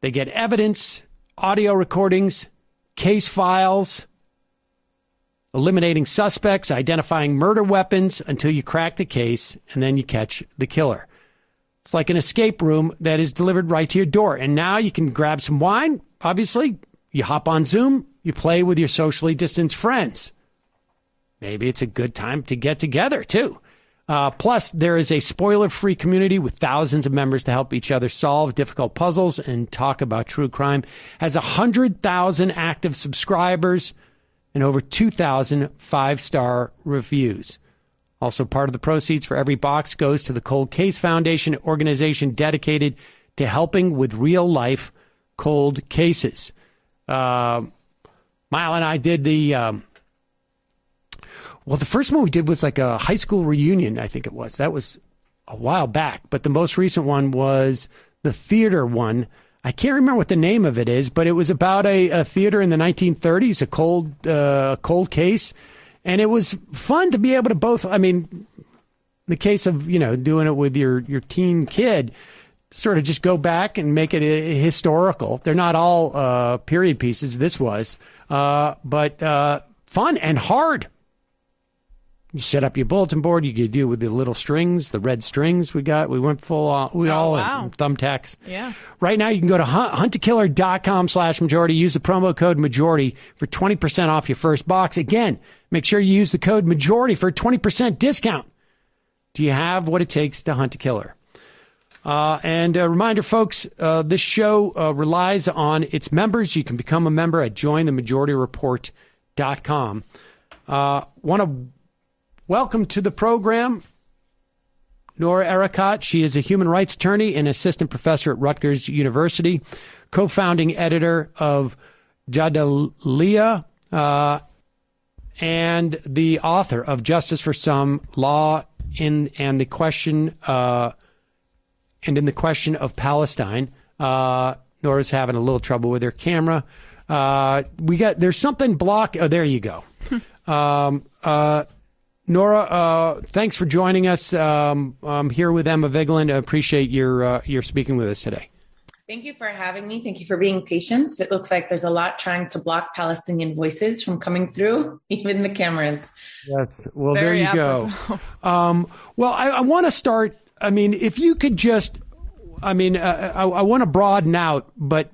They get evidence, audio recordings, case files, eliminating suspects, identifying murder weapons until you crack the case, and then you catch the killer. It's like an escape room that is delivered right to your door. And now you can grab some wine. Obviously, you hop on Zoom, you play with your socially distanced friends. Maybe it's a good time to get together, too. Plus, there is a spoiler-free community with thousands of members to help each other solve difficult puzzles and talk about true crime. Has 100,000 active subscribers and over 2,000 five-star reviews. Also, part of the proceeds for every box goes to the Cold Case Foundation, an organization dedicated to helping with real-life cold cases. Mile and I did the first one we did was like a high school reunion, I think it was. That was a while back. But the most recent one was the theater one. I can't remember what the name of it is, but it was about a theater in the 1930s, a cold case. And it was fun to be able to both, I mean, in the case of, doing it with your teen kid, sort of just go back and make it historical. They're not all period pieces. This was, but fun and hard. You set up your bulletin board. You could do it with the little strings, the red strings we got. We went full on. Wow. Thumbtacks. Yeah. Right now, you can go to huntakiller.com/majority. Use the promo code majority for 20% off your first box. Again, make sure you use the code majority for a 20% discount. Do you have what it takes to hunt a killer? And a reminder, folks, this show relies on its members. You can become a member at jointhemajorityreport.com. Want to welcome to the program Nora Ericott. She is a human rights attorney and assistant professor at Rutgers University, co-founding editor of Jadalia, and the author of Justice for Some: Law in the Question of Palestine. Nora's having a little trouble with her camera. There's something block. Oh, there you go. Nora, thanks for joining us. I'm here with Emma Vigeland. I appreciate your speaking with us today. Thank you for having me. Thank you for being patient. It looks like there's a lot trying to block Palestinian voices from coming through, even the cameras. Yes. Well, there you go. I want to start. I mean, if you could just, I want to broaden out, but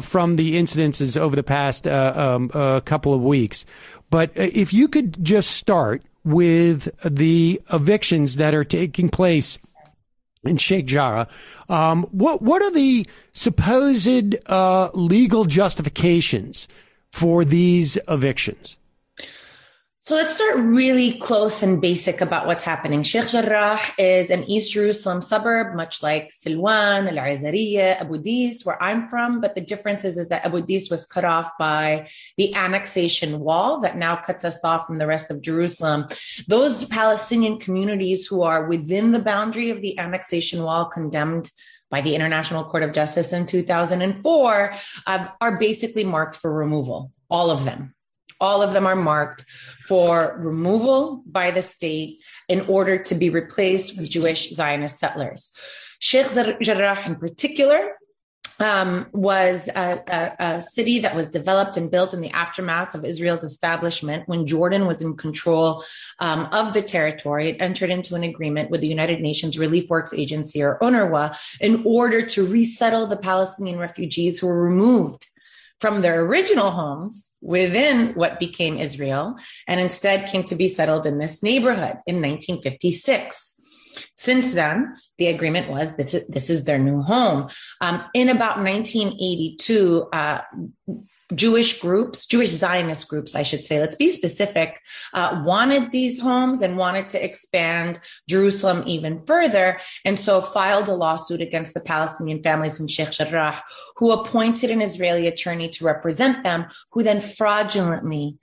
from the incidences over the past couple of weeks. But if you could just start with the evictions that are taking place in Sheikh Jarrah, what are the supposed legal justifications for these evictions? So let's start really close and basic about what's happening. Sheikh Jarrah is an East Jerusalem suburb, much like Silwan, Al-Azariya, Abu Dis, where I'm from. But the difference is that Abu Dis was cut off by the annexation wall that now cuts us off from the rest of Jerusalem. Those Palestinian communities who are within the boundary of the annexation wall, condemned by the International Court of Justice in 2004, are basically marked for removal. All of them. All of them are marked for removal by the state in order to be replaced with Jewish Zionist settlers. Sheikh Jarrah in particular was a city that was developed and built in the aftermath of Israel's establishment when Jordan was in control of the territory. It entered into an agreement with the United Nations Relief Works Agency, or UNRWA, in order to resettle the Palestinian refugees who were removed from their original homes within what became Israel, and instead came to be settled in this neighborhood in 1956. Since then, the agreement was that this is their new home. In about 1982, Jewish Zionist groups, I should say, let's be specific, wanted these homes and wanted to expand Jerusalem even further, and so filed a lawsuit against the Palestinian families in Sheikh Jarrah, who appointed an Israeli attorney to represent them, who then fraudulently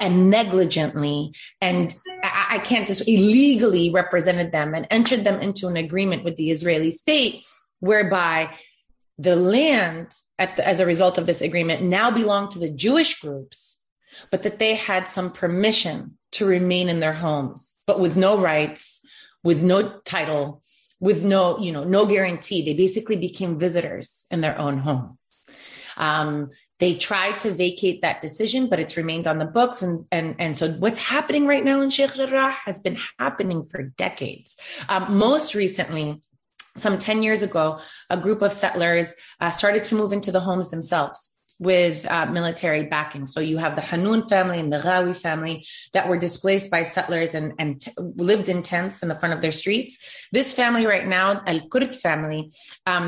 and negligently and I can't just illegally represented them and entered them into an agreement with the Israeli state, whereby the land as a result of this agreement now belonged to the Jewish groups, but that they had some permission to remain in their homes, but with no rights, with no title, with no guarantee. They basically became visitors in their own home. They tried to vacate that decision, but it's remained on the books. And so what's happening right now in Sheikh Jarrah has been happening for decades. Most recently, some 10 years ago, a group of settlers started to move into the homes themselves with military backing. So you have the Hanoun family and the Ghawi family that were displaced by settlers and lived in tents in the front of their streets. This family right now, Al-Kurd family,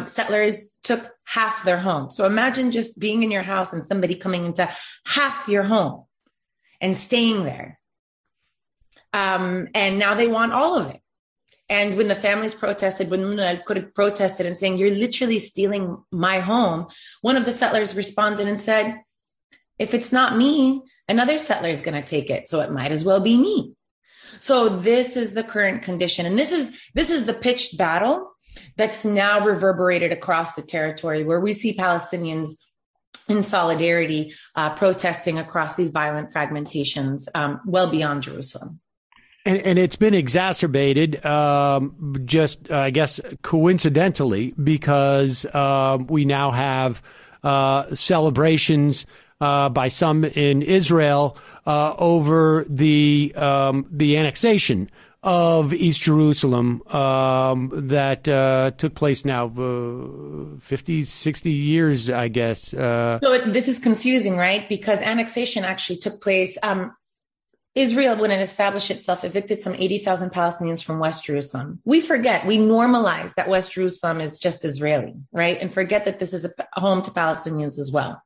settlers took half their home. So imagine just being in your house and somebody coming into half your home and staying there. And now they want all of it. And when the families protested, when Muna al-Kurd protested and saying, you're literally stealing my home, one of the settlers responded and said, if it's not me, another settler is going to take it. So it might as well be me. So this is the current condition. And this is the pitched battle that's now reverberated across the territory, where we see Palestinians in solidarity protesting across these violent fragmentations well beyond Jerusalem. And it's been exacerbated, just, I guess, coincidentally, because we now have celebrations by some in Israel over the annexation of East Jerusalem that took place now 50, 60 years, I guess. So this is confusing, right? Because annexation actually took place. Israel, when it established itself, evicted some 80,000 Palestinians from West Jerusalem. We forget, we normalize that West Jerusalem is just Israeli, right? And forget that this is a home to Palestinians as well.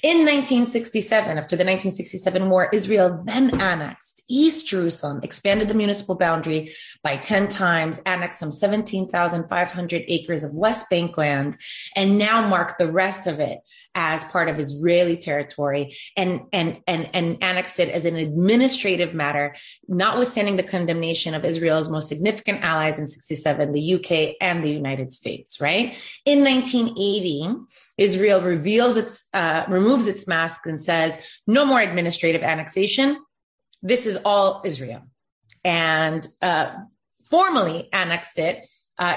In 1967, after the 1967 war, Israel then annexed East Jerusalem, expanded the municipal boundary by 10 times, annexed some 17,500 acres of West Bank land, and now marked the rest of it as part of Israeli territory and annexed it as an administrative matter, notwithstanding the condemnation of Israel's most significant allies in 67, the UK and the United States, right? In 1980, Israel removes its mask and says, no more administrative annexation. This is all Israel. And formally annexed it,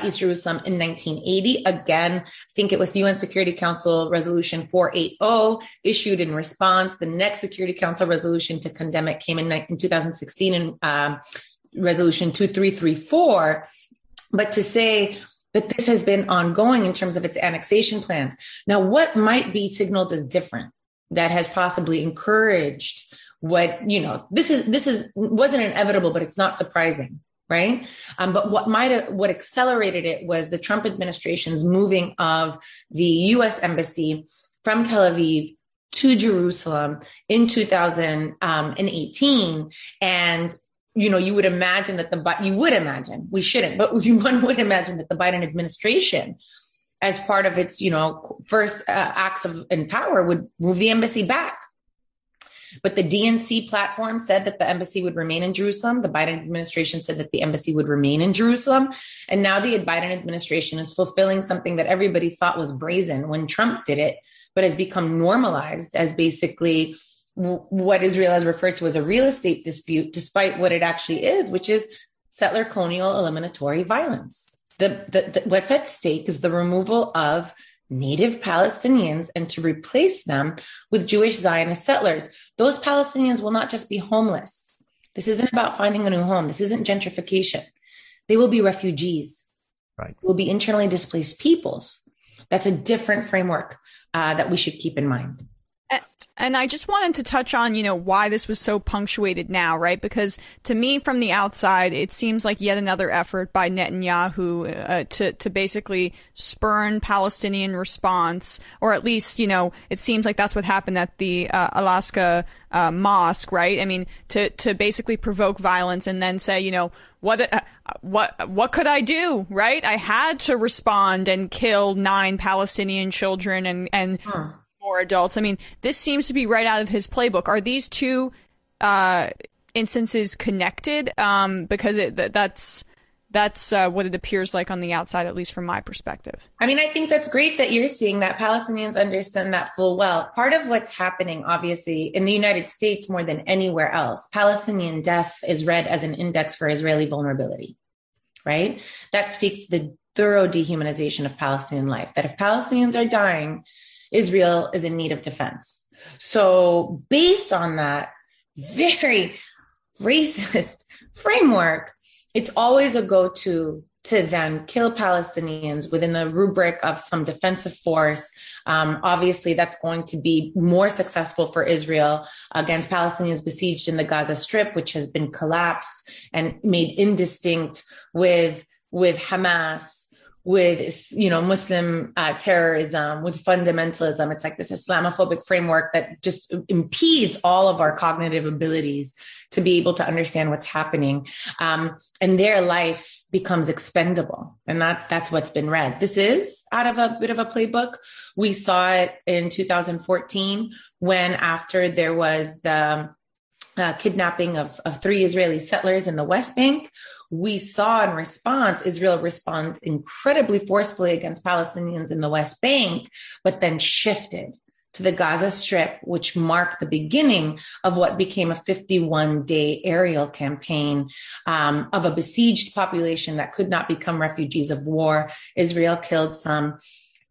East Jerusalem, in 1980. Again, I think it was UN Security Council Resolution 480 issued in response. The next Security Council resolution to condemn it came in 2016 in Resolution 2334. But to say that this has been ongoing in terms of its annexation plans. Now, what might be signaled as different that has possibly encouraged what, this wasn't inevitable, but it's not surprising. Right. But what accelerated it was the Trump administration's moving of the U.S. embassy from Tel Aviv to Jerusalem in 2018. And, you would imagine that we shouldn't, but one would imagine that the Biden administration, as part of its, first acts in power, would move the embassy back. But the DNC platform said that the embassy would remain in Jerusalem. The Biden administration said that the embassy would remain in Jerusalem. And now the Biden administration is fulfilling something that everybody thought was brazen when Trump did it, but has become normalized as basically what Israel has referred to as a real estate dispute, despite what it actually is, which is settler colonial eliminatory violence. What's at stake is the removal of native Palestinians and to replace them with Jewish Zionist settlers. Those Palestinians will not just be homeless. This isn't about finding a new home. This isn't gentrification. They will be refugees. Right. They will be internally displaced peoples. That's a different framework that we should keep in mind. And I just wanted to touch on, why this was so punctuated now, right? Because to me, from the outside, it seems like yet another effort by Netanyahu to basically spurn Palestinian response, or at least, it seems like that's what happened at the Alaska mosque, right? I mean, to basically provoke violence and then say, what could I do, right? I had to respond and kill 9 Palestinian children and more adults. I mean, this seems to be right out of his playbook. Are these two instances connected? Because that's what it appears like on the outside, at least from my perspective. I mean, I think that's great that you're seeing that. Palestinians understand that full well. Part of what's happening, obviously, in the United States more than anywhere else, Palestinian death is read as an index for Israeli vulnerability, right? That speaks to the thorough dehumanization of Palestinian life, that if Palestinians are dying, Israel is in need of defense. So based on that very racist framework, it's always a go-to to then kill Palestinians within the rubric of some defensive force. Obviously, that's going to be more successful for Israel against Palestinians besieged in the Gaza Strip, which has been collapsed and made indistinct with Hamas, with, Muslim terrorism, with fundamentalism. It's like this Islamophobic framework that just impedes all of our cognitive abilities to be able to understand what's happening. And their life becomes expendable. And that's what's been read. This is out of a bit of a playbook. We saw it in 2014 when, after there was the kidnapping of 3 Israeli settlers in the West Bank, we saw in response, Israel respond incredibly forcefully against Palestinians in the West Bank, but then shifted to the Gaza Strip, which marked the beginning of what became a 51-day aerial campaign of a besieged population that could not become refugees of war. Israel killed some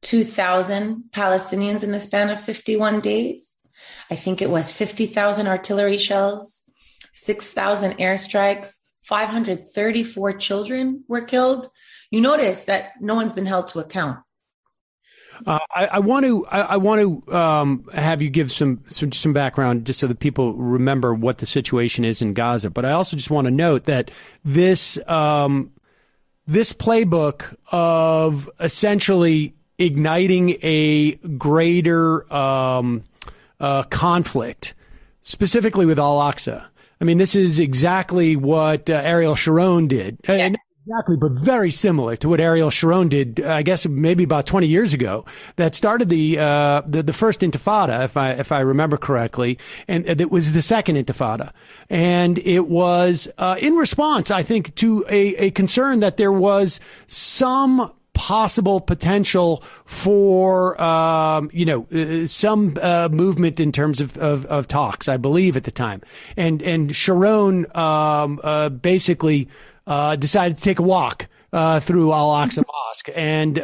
2,000 Palestinians in the span of 51 days. I think it was 50,000 artillery shells, 6,000 airstrikes, 534 children were killed. You notice that no one's been held to account. I want to have you give some background just so that people remember what the situation is in Gaza. But I also just want to note that this playbook of essentially igniting a greater conflict, specifically with Al-Aqsa. I mean, this is exactly what Ariel Sharon did. Yeah. Exactly, but very similar to what Ariel Sharon did, I guess maybe about 20 years ago, that started the first Intifada, if I remember correctly, and it was the second Intifada. And it was in response, I think, to a concern that there was some possible potential for, some movement in terms of talks, I believe, at the time. And Sharon basically decided to take a walk through Al-Aqsa Mosque and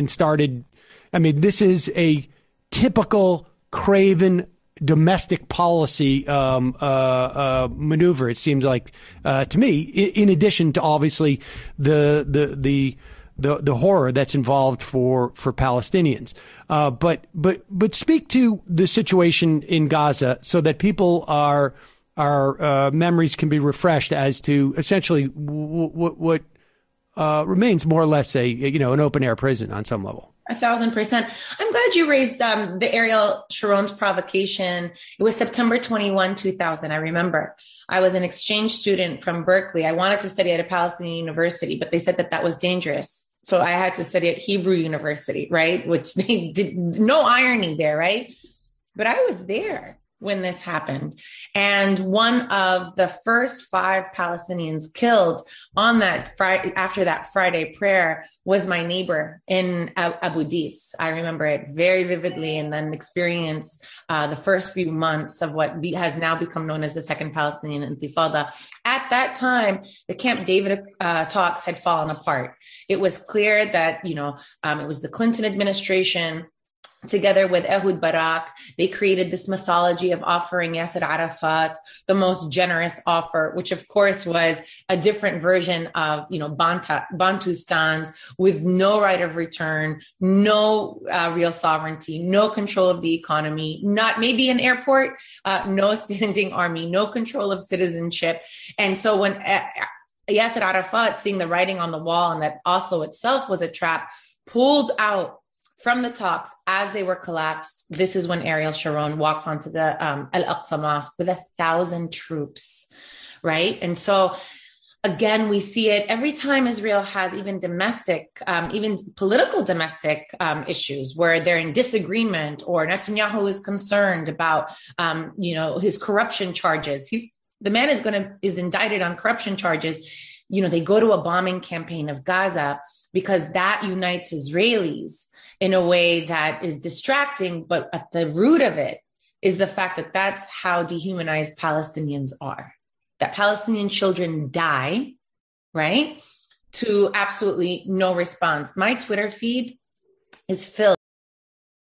started. I mean, this is a typical craven domestic policy maneuver. It seems like to me, in addition to obviously the horror that's involved for Palestinians. But speak to the situation in Gaza so that people our memories can be refreshed as to essentially what remains more or less an open air prison on some level. 1,000%. I'm glad you raised the Ariel Sharon's provocation. It was September 21, 2000. I remember I was an exchange student from Berkeley. I wanted to study at a Palestinian university, but they said that was dangerous. So I had to study at Hebrew University, right? Which they did, no irony there, right? But I was there when this happened. And one of the first 5 Palestinians killed on that Friday, after that Friday prayer, was my neighbor in Abu Dis. I remember it very vividly, and then experienced the first few months of what has now become known as the Second Palestinian Intifada. At that time, the Camp David talks had fallen apart. It was clear that, it was the Clinton administration, together with Ehud Barak, they created this mythology of offering Yasser Arafat the most generous offer, which of course was a different version of, Bantustans with no right of return, no real sovereignty, no control of the economy, not maybe an airport, no standing army, no control of citizenship. And so when Yasser Arafat, seeing the writing on the wall and that Oslo itself was a trap, pulled out from the talks as they were collapsed, this is when Ariel Sharon walks onto the Al-Aqsa Mosque with 1,000 troops, right? And so, again, we see it every time Israel has even political domestic issues where they're in disagreement, or Netanyahu is concerned about, his corruption charges. The man is indicted on corruption charges. They go to a bombing campaign of Gaza because that unites Israelis in a way that is distracting, but at the root of it is the fact that that's how dehumanized Palestinians are. That Palestinian children die, right? To absolutely no response. My Twitter feed is filled